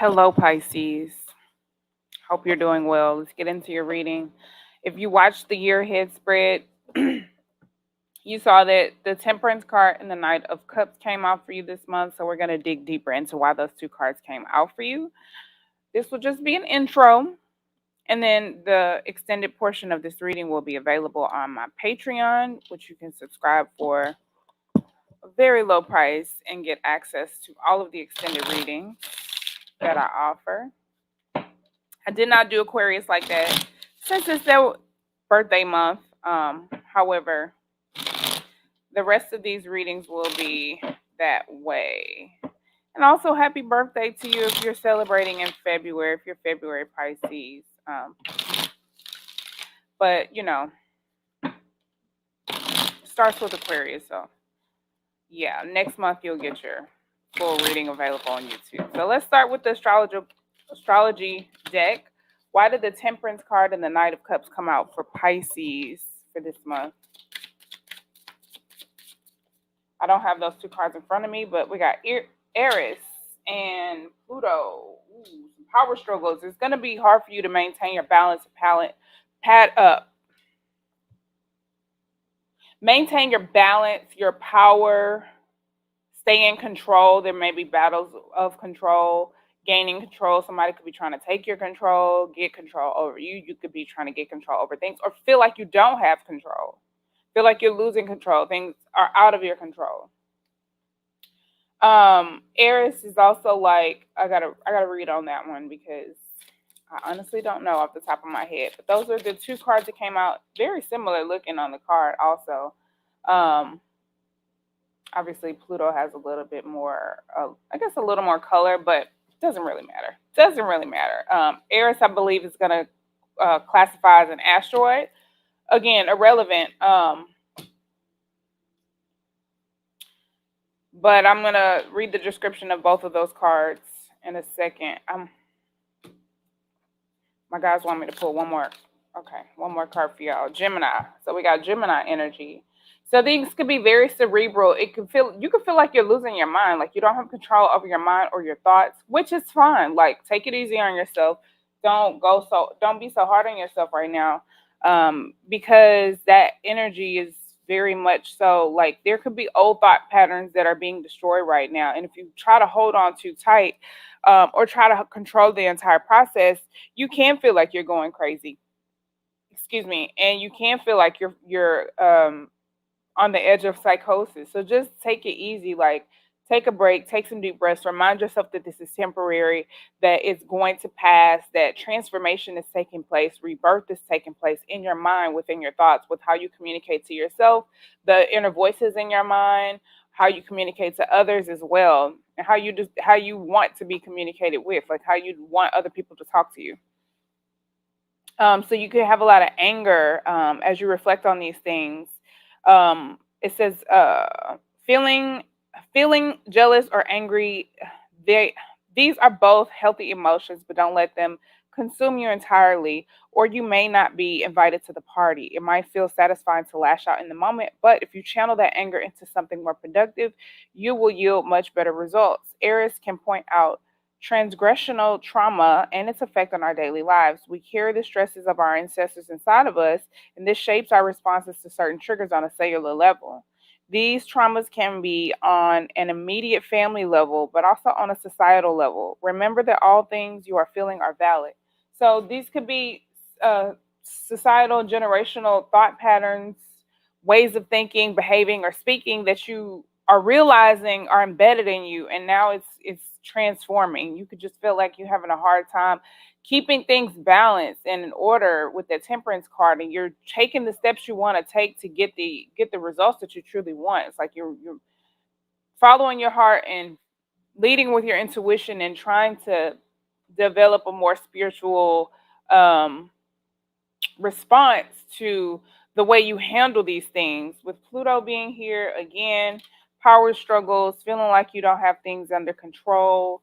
Hello, Pisces. Hope you're doing well. Let's get into your reading. If you watched the year ahead spread, you saw that the Temperance card and the Knight of Cups came out for you this month. So we're going to dig deeper into why those two cards came out for you. This will just be an intro. And then the extended portion of this reading will be available on my Patreon, which you can subscribe for a very low price and get access to all of the extended readings that I offer. I did not do Aquarius like that since it's their birthday month. However, the rest of these readings will be that way. And also, happy birthday to you if you're celebrating in February, if you're February Pisces. But, starts with Aquarius. So, yeah, next month you'll get your full reading available on YouTube. So let's start with the astrology deck. Why did the Temperance card and the Knight of Cups come out for Pisces for this month? I don't have those two cards in front of me, but we got Eris and Pluto. Ooh, some power struggles. It's going to be hard for you to maintain your balance, maintain your balance, your power, stay in control. There may be battles of control, gaining control. Somebody could be trying to take your control, get control over you. You could be trying to get control over things or feel like you don't have control. Feel like you're losing control. Things are out of your control. Eris is also like, I gotta read on that one because I honestly don't know off the top of my head. But those are the two cards that came out very similar looking on the card also. Obviously Pluto has a little bit more, I guess a little more color, but doesn't really matter. Eris, I believe, is going to classify as an asteroid. Again, irrelevant. But I'm going to read the description of both of those cards in a second. My guys want me to pull one more card for y'all. Gemini. So we got Gemini energy. So things could be very cerebral. You could feel like you're losing your mind, like you don't have control over your mind or your thoughts, which is fine. Like, take it easy on yourself. Don't be so hard on yourself right now. Because that energy is very much so, like, there could be old thought patterns that are being destroyed right now. And if you try to hold on too tight, or try to control the entire process, you can feel like you're going crazy. Excuse me. And you can feel like you're on the edge of psychosis. So just take it easy. Like, take a break, take some deep breaths, remind yourself that this is temporary, that it's going to pass, that transformation is taking place, rebirth is taking place in your mind, within your thoughts, with how you communicate to yourself, the inner voices in your mind, how you communicate to others as well, and how you want to be communicated with, like how you want other people to talk to you. So you could have a lot of anger as you reflect on these things. It says feeling jealous or angry. These are both healthy emotions, but don't let them consume you entirely, or you may not be invited to the party. It might feel satisfying to lash out in the moment, but if you channel that anger into something more productive, you will yield much better results. Aries can point out transgressional trauma and its effect on our daily lives. We carry the stresses of our ancestors inside of us, and this shapes our responses to certain triggers on a cellular level. These traumas can be on an immediate family level, but also on a societal level. Remember that all things you are feeling are valid. So these could be societal, generational thought patterns, ways of thinking, behaving, or speaking that you are realizing are embedded in you, and now it's transforming. You could just feel like you're having a hard time keeping things balanced and in order with the Temperance card, and you're taking the steps you want to take to get the results that you truly want. It's like you're following your heart and leading with your intuition and trying to develop a more spiritual response to the way you handle these things. With Pluto being here again, power struggles, feeling like you don't have things under control.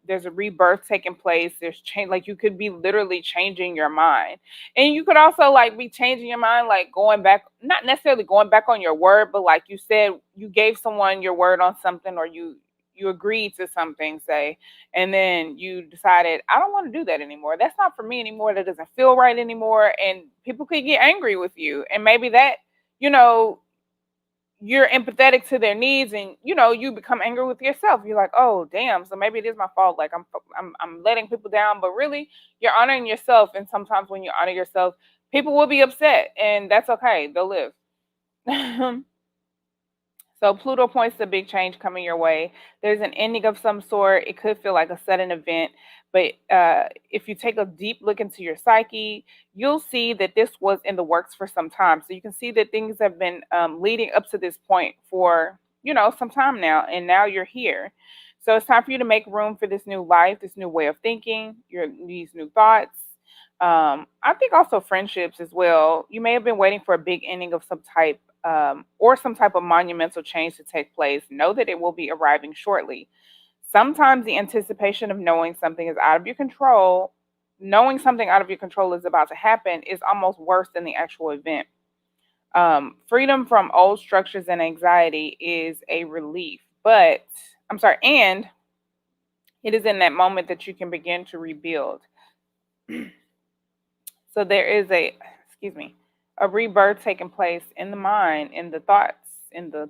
There's a rebirth taking place. There's change, like you could be literally changing your mind, and you could also like be changing your mind, like going back, not necessarily going back on your word, but like you said, you gave someone your word on something, or you you agreed to something, say, and then you decided, I don't want to do that anymore. That's not for me anymore. That doesn't feel right anymore. And people could get angry with you. And maybe that, you know, you're empathetic to their needs, and you become angry with yourself. You're like, oh damn, so maybe it is my fault, like I'm letting people down, but really you're honoring yourself. And sometimes when you honor yourself, people will be upset, and that's okay, they'll live. So Pluto points to a big change coming your way. There's an ending of some sort. It could feel like a sudden event, but if you take a deep look into your psyche, you'll see that this was in the works for some time. So you can see that things have been leading up to this point for some time now, and now you're here. So it's time for you to make room for this new life, this new way of thinking, these new thoughts. I think also friendships as well. You may have been waiting for a big ending of some type, or some type of monumental change to take place. Know that it will be arriving shortly. Sometimes the anticipation of knowing something is out of your control, knowing something out of your control is about to happen, is almost worse than the actual event. Freedom from old structures and anxiety is a relief, but I'm sorry, and it is in that moment that you can begin to rebuild. So there is a rebirth taking place in the mind, in the thoughts, in the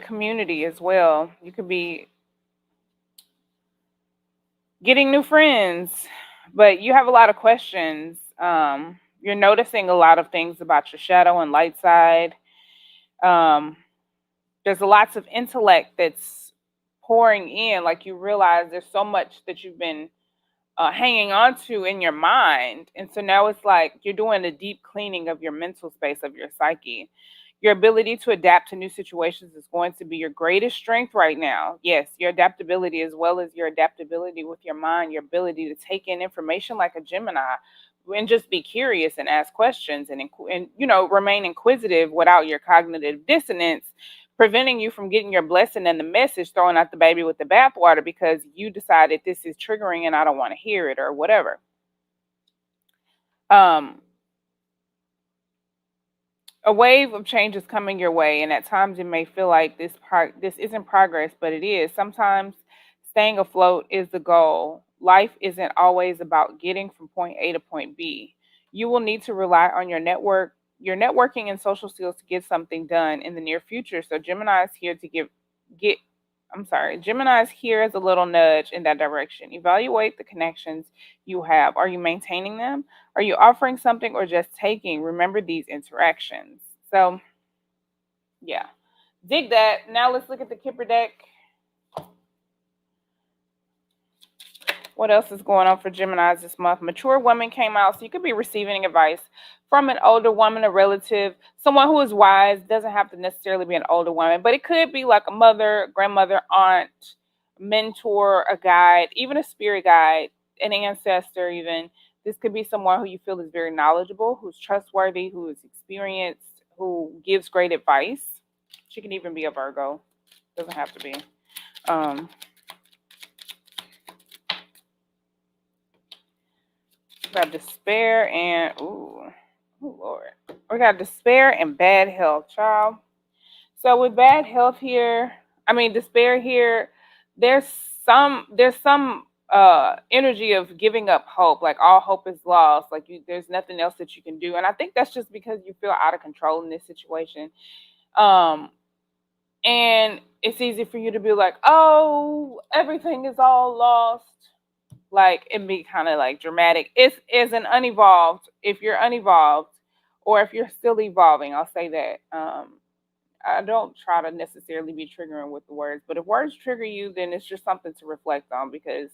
community as well. You could be getting new friends, but you have a lot of questions. You're noticing a lot of things about your shadow and light side. Um, there's lots of intellect that's pouring in. Like, you realize there's so much that you've been hanging on to in your mind. And so now it's like you're doing a deep cleaning of your mental space, of your psyche. Your ability to adapt to new situations is going to be your greatest strength right now. Yes, your adaptability, as well as your adaptability with your mind, your ability to take in information like a Gemini and just be curious and ask questions, and remain inquisitive without your cognitive dissonance preventing you from getting your blessing and the message, throwing out the baby with the bathwater because you decided this is triggering and I don't want to hear it or whatever. Um, a wave of change is coming your way, and at times it may feel like this isn't progress, but it is. Sometimes staying afloat is the goal. Life isn't always about getting from point A to point B. You will need to rely on your networking and social skills to get something done in the near future. So Gemini is here to get Gemini is here as a little nudge in that direction. Evaluate the connections you have. Are you maintaining them? Are you offering something or just taking? Remember these interactions. So, yeah, dig that. Now let's look at the Kipper deck. What else is going on for Geminis this month? Mature woman came out, so you could be receiving advice from an older woman, a relative, someone who is wise. Doesn't have to necessarily be an older woman, but it could be like a mother, grandmother, aunt, mentor, a guide, even a spirit guide, an ancestor even. This could be someone who you feel is very knowledgeable, who's trustworthy, who is experienced, who gives great advice. She can even be a Virgo. Doesn't have to be. We got despair and oh Lord. We got despair and bad health, child. So with bad health here, despair here, there's some energy of giving up hope, like all hope is lost, like there's nothing else that you can do. And I think that's just because you feel out of control in this situation. And it's easy for you to be like, oh, everything is all lost. Like, it'd be kind of like dramatic. It's an unevolved, if you're unevolved or if you're still evolving, I'll say that. I don't try to necessarily be triggering with the words, but if words trigger you, then it's just something to reflect on, because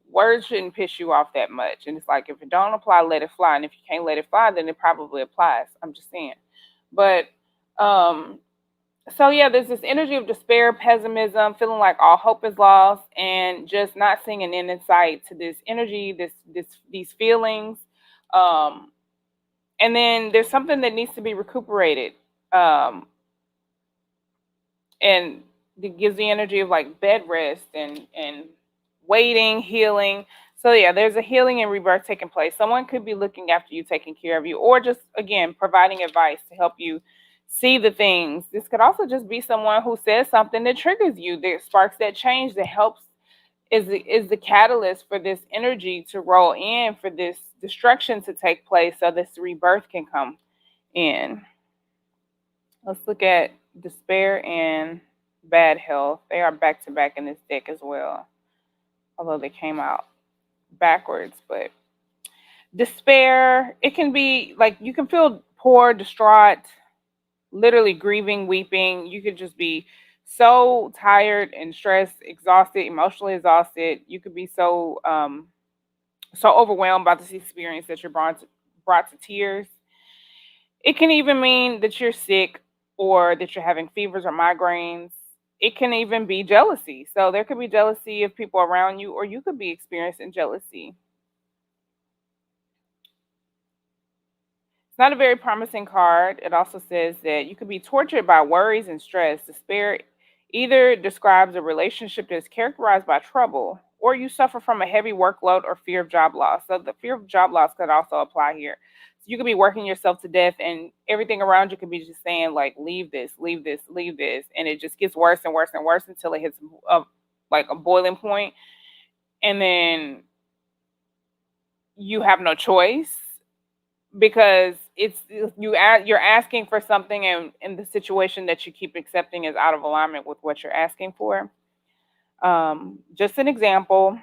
words shouldn't piss you off that much. And it's like, if it don't apply, let it fly. And if you can't let it fly, then it probably applies. I'm just saying. But so yeah, there's this energy of despair, pessimism, feeling like all hope is lost, and just not seeing an end in sight to this energy, these feelings. And then there's something that needs to be recuperated. And it gives the energy of like bed rest and waiting, healing. So yeah, there's a healing and rebirth taking place. Someone could be looking after you, taking care of you, or just again providing advice to help you see the things. This could also just be someone who says something that triggers you, that sparks that change, that helps, is the catalyst for this energy to roll in, for this destruction to take place, so this rebirth can come in. Let's look at despair and bad health. They are back to back in this deck as well, although they came out backwards. But despair, it can be like you can feel poor, distraught, literally grieving, weeping. You could just be so tired and stressed, exhausted, emotionally exhausted. You could be so overwhelmed by this experience that you're brought to tears. It can even mean that you're sick, or that you're having fevers or migraines. It can even be jealousy. So there could be jealousy of people around you, or you could be experiencing jealousy. It's not a very promising card. It also says that you could be tortured by worries and stress. Despair either describes a relationship that is characterized by trouble, or you suffer from a heavy workload or fear of job loss. So the fear of job loss could also apply here. So you could be working yourself to death, and everything around you could be just saying like, leave this, leave this, leave this, and it just gets worse and worse and worse until it hits like a boiling point, and then you have no choice, because you're asking for something, and the situation that you keep accepting is out of alignment with what you're asking for. Just an example,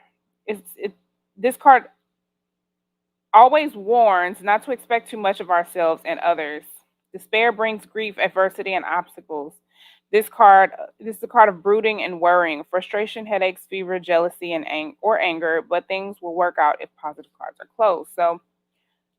this card always warns not to expect too much of ourselves and others. Despair brings grief, adversity, and obstacles. This is a card of brooding and worrying, frustration, headaches, fever, jealousy, and anger. But things will work out if positive cards are closed. So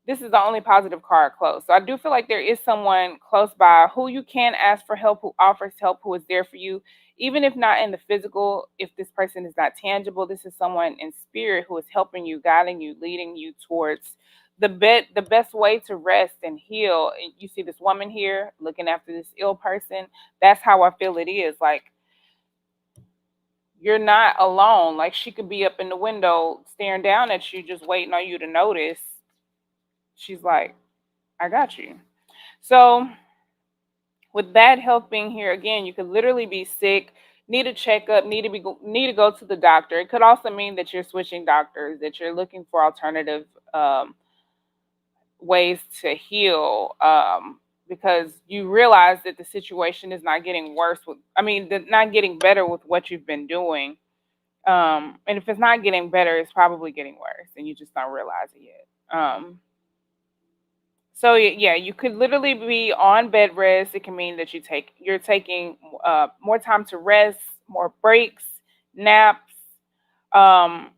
this is the only positive card closed. So I do feel like there is someone close by who you can ask for help, who offers help, who is there for you, even if not in the physical. If this person is not tangible, this is someone in spirit who is helping you, guiding you, leading you towards the best way to rest and heal. And you see this woman here looking after this ill person. That's how I feel it is. Like, you're not alone. Like, she could be up in the window staring down at you, just waiting on you to notice. She's like, I got you. So, with bad health being here again, you could literally be sick, need a checkup, need to go to the doctor. It could also mean that you're switching doctors, that you're looking for alternative ways to heal, because you realize that the situation is not getting worse not getting better with what you've been doing. And if it's not getting better, it's probably getting worse, and you just don't realize it yet. So yeah, you could literally be on bed rest. It can mean that you're taking more time to rest, more breaks, naps. Um,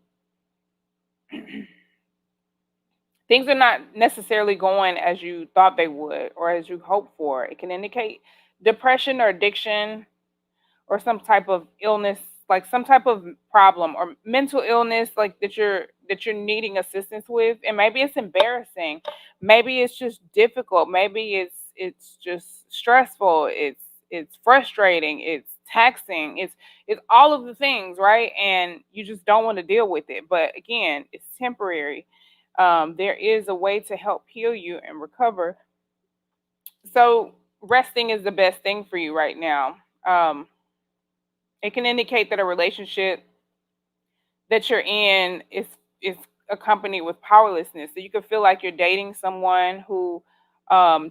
Things are not necessarily going as you thought they would or as you hoped for. It can indicate depression or addiction, or some type of illness, like some type of problem or mental illness, like that you're needing assistance with. And maybe it's embarrassing, maybe it's just difficult, maybe it's just stressful, it's frustrating, it's taxing, it's all of the things, right? And you just don't want to deal with it. But again, it's temporary. There is a way to help heal you and recover. So resting is the best thing for you right now. It can indicate that a relationship that you're in is accompanied with powerlessness. So you could feel like you're dating someone who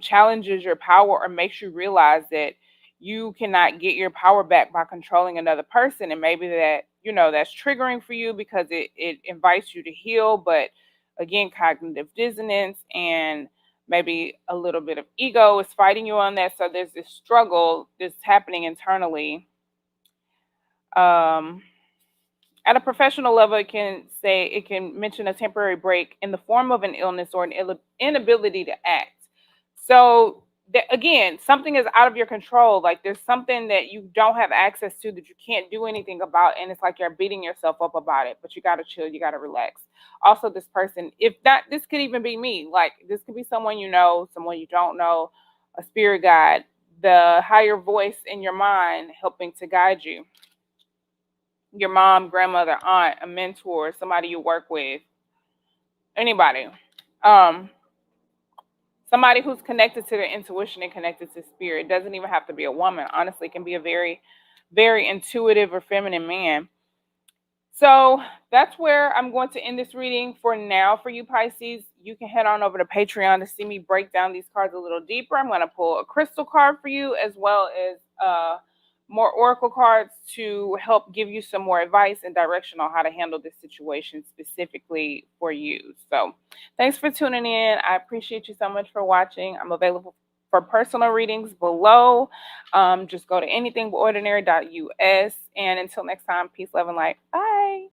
challenges your power, or makes you realize that you cannot get your power back by controlling another person. And maybe that's triggering for you, because it invites you to heal. But again, cognitive dissonance and maybe a little bit of ego is fighting you on that. So there's this struggle that's happening internally. Um, at a professional level, it can mention a temporary break in the form of an illness or an inability to act. So again, something is out of your control. Like, there's something that you don't have access to, that you can't do anything about, and it's like you're beating yourself up about it. But you gotta chill, you gotta relax. Also, this person, if that this could even be me. Like, this could be someone you know, someone you don't know, a spirit guide, the higher voice in your mind helping to guide you, your mom, grandmother, aunt, a mentor, somebody you work with, anybody. Um, Somebody who's connected to their intuition and connected to spirit. It doesn't even have to be a woman. Honestly, it can be a very, very intuitive or feminine man. So that's where I'm going to end this reading for now for you, Pisces. You can head on over to Patreon to see me break down these cards a little deeper. I'm going to pull a crystal card for you as well as more oracle cards to help give you some more advice and direction on how to handle this situation specifically for you. So thanks for tuning in. I appreciate you so much for watching. I'm available for personal readings below. Just go to anythingordinary.us. And until next time, peace, love, and light. Bye.